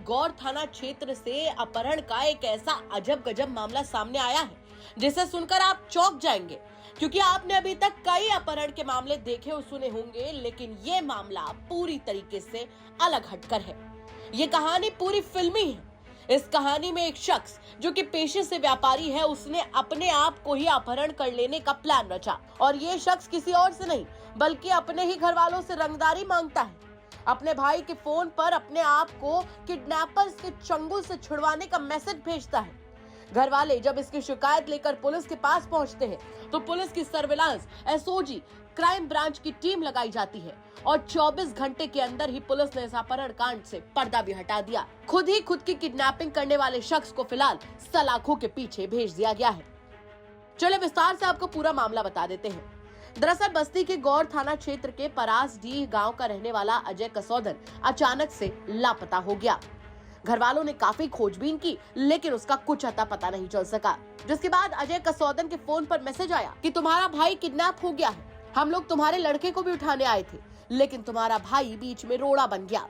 गौर थाना क्षेत्र से अपहरण का एक ऐसा अजब गजब मामला सामने आया है जिसे सुनकर आप चौंक जाएंगे, क्योंकि आपने अभी तक कई अपहरण के मामले देखे और सुने होंगे, लेकिन ये मामला पूरी तरीके से अलग हटकर है। ये कहानी पूरी फिल्मी है। इस कहानी में एक शख्स जो कि पेशे से व्यापारी है, उसने अपने आप को ही अपहरण कर लेने का प्लान रचा और ये शख्स किसी और से नहीं बल्कि अपने ही घर वालों से रंगदारी मांगता है। अपने भाई के फोन पर अपने आप को किडनैपर्स के चंगुल से छुड़वाने का मैसेज भेजता है। घर वाले जब इसकी शिकायत लेकर पुलिस के पास पहुंचते हैं तो पुलिस की सर्विलांस एसओजी क्राइम ब्रांच की टीम लगाई जाती है और 24 घंटे के अंदर ही पुलिस ने इस अपहरण कांड से पर्दा भी हटा दिया। खुद की किडनैपिंग करने वाले शख्स को फिलहाल सलाखों के पीछे भेज दिया गया है। चलिए विस्तार से आपको पूरा मामला बता देते हैं। दरअसल बस्ती के गौर थाना क्षेत्र के परासडीह गांव का रहने वाला अजय कसौदन अचानक से लापता हो गया। घर वालों ने काफी खोजबीन की, लेकिन उसका कुछ अता पता नहीं चल सका। जिसके बाद अजय कसौदन के फोन पर मैसेज आया कि तुम्हारा भाई किडनैप हो गया है। हम लोग तुम्हारे लड़के को भी उठाने आए थे, लेकिन तुम्हारा भाई बीच में रोड़ा बन गया।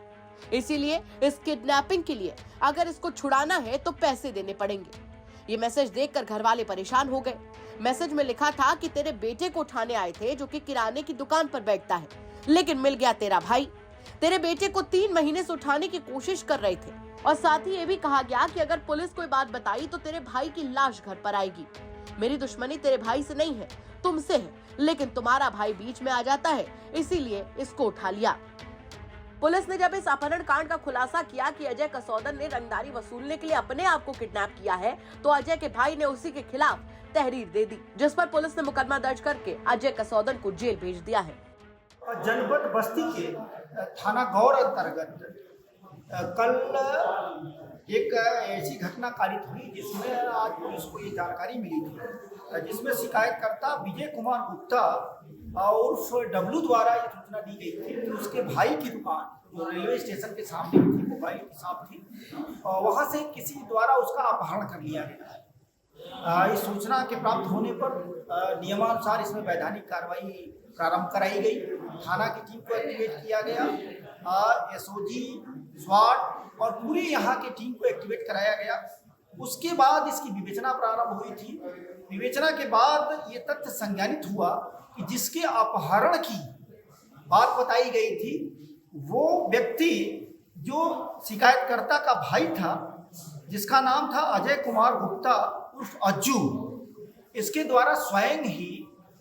इसीलिए इस किडनैपिंग के लिए अगर इसको छुड़ाना है तो पैसे देने पड़ेंगे। ये मैसेज देखकर घर वाले परेशान हो गए। मैसेज में लिखा था कि तेरे बेटे को उठाने आए थे जो कि किराने की दुकान पर बैठता है, लेकिन मिल गया तेरा भाई। तेरे बेटे को 3 महीने से उठाने की कोशिश कर रहे थे और साथ ही ये भी कहा गया कि अगर पुलिस कोई बात बताई तो तेरे भाई की लाश घर पर आएगी। मेरी दुश्मनी तेरे भाई से नहीं है, तुमसे है, लेकिन तुम्हारा भाई बीच में आ जाता है, इसीलिए इसको उठा लिया। पुलिस ने जब इस अपहरण कांड का खुलासा किया कि अजय कसौदन ने रंगदारी वसूलने के लिए अपने आप को किडनैप किया है, तो अजय के भाई ने उसी के खिलाफ तहरीर दे दी, जिस पर पुलिस ने मुकदमा दर्ज करके अजय कसौदन को जेल भेज दिया है। जनपद बस्ती के थाना गौर अंतर्गत कल एक ऐसी घटना कारित हुई जिसमें आज पुलिस को ये जानकारी मिली थी, जिसमें शिकायतकर्ता विजय कुमार गुप्ता उर्फ डब्लू द्वारा ये सूचना दी गई थी कि उसके भाई की दुकान जो रेलवे स्टेशन के सामने थी, मोबाइल की शॉप थी, वहाँ से किसी द्वारा उसका अपहरण कर लिया गया। इस सूचना के प्राप्त होने पर नियमानुसार इसमें वैधानिक कार्रवाई प्रारंभ कराई गई। थाना की टीम को एक्टिवेट किया गया, एसओजी, स्वाट और पूरी यहाँ की टीम को एक्टिवेट कराया गया। उसके बाद इसकी विवेचना प्रारंभ हुई थी। विवेचना के बाद ये तथ्य संज्ञानित हुआ कि जिसके अपहरण की बात बताई गई थी वो व्यक्ति जो शिकायतकर्ता का भाई था, जिसका नाम था अजय कुमार गुप्ता उर्फ अज्जू, इसके द्वारा स्वयं ही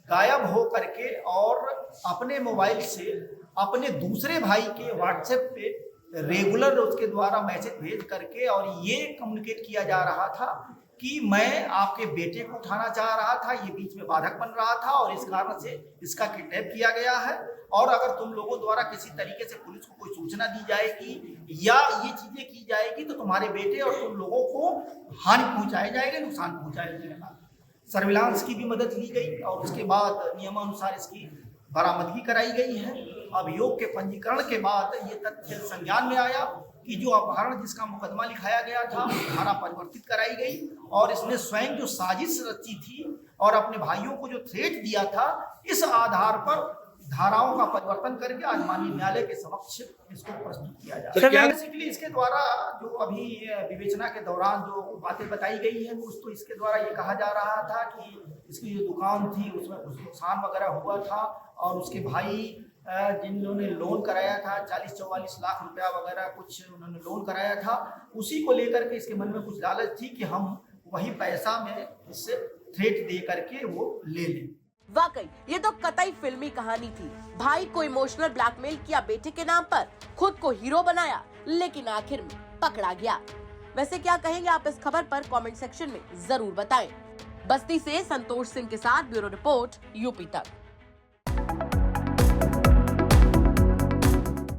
गायब हो करके और अपने मोबाइल से अपने दूसरे भाई के व्हाट्सएप पे रेगुलर उसके द्वारा मैसेज भेज करके और ये कम्युनिकेट किया जा रहा था कि मैं आपके बेटे को उठाना चाह रहा था, ये बीच में बाधक बन रहा था और इस कारण से इसका किडनैप किया गया है। और अगर तुम लोगों द्वारा किसी तरीके से पुलिस को कोई सूचना दी जाएगी या ये चीजें की जाएगी तो तुम्हारे बेटे और तुम लोगों को हानि पहुंचाई जाएगी, नुकसान पहुंचाया जाएगा। सर्विलांस की भी मदद ली गई और उसके बाद नियमानुसार इसकी बरामदगी कराई गई है। अभियोग के पंजीकरण के बाद ये तथ्य संज्ञान में आया कि जो अपहरण जिसका मुकदमा लिखाया गया था धारा परिवर्तित कराई गई और इसने स्वयं जो साजिश रची थी और अपने भाइयों को जो थ्रेट दिया था, इस आधार पर धाराओं का परिवर्तन करके आज माननीय न्यायालय के समक्ष इसको प्रस्तुत किया जा रहा है। बेसिकली इसके द्वारा जो अभी विवेचना के दौरान जो बातें बताई गई है कुछ, तो इसके द्वारा ये कहा जा रहा था कि इसकी जो दुकान थी उसमें कुछ नुकसान वगैरह हुआ था और उसके भाई जिन्होंने लोन कराया था 40-44 लाख रुपया वगैरह कुछ उन्होंने लोन कराया था, उसी को लेकर के इसके मन में कुछ लालच थी कि हम वही पैसा में इससे थ्रेट दे करके वो ले लें। वाकई ये तो कतई फिल्मी कहानी थी। भाई को इमोशनल ब्लैकमेल किया बेटे के नाम पर, खुद को हीरो बनाया, लेकिन आखिर में पकड़ा गया। वैसे क्या कहेंगे आप इस खबर पर कमेंट सेक्शन में जरूर बताएं। बस्ती से संतोष सिंह के साथ ब्यूरो रिपोर्ट यूपी तक।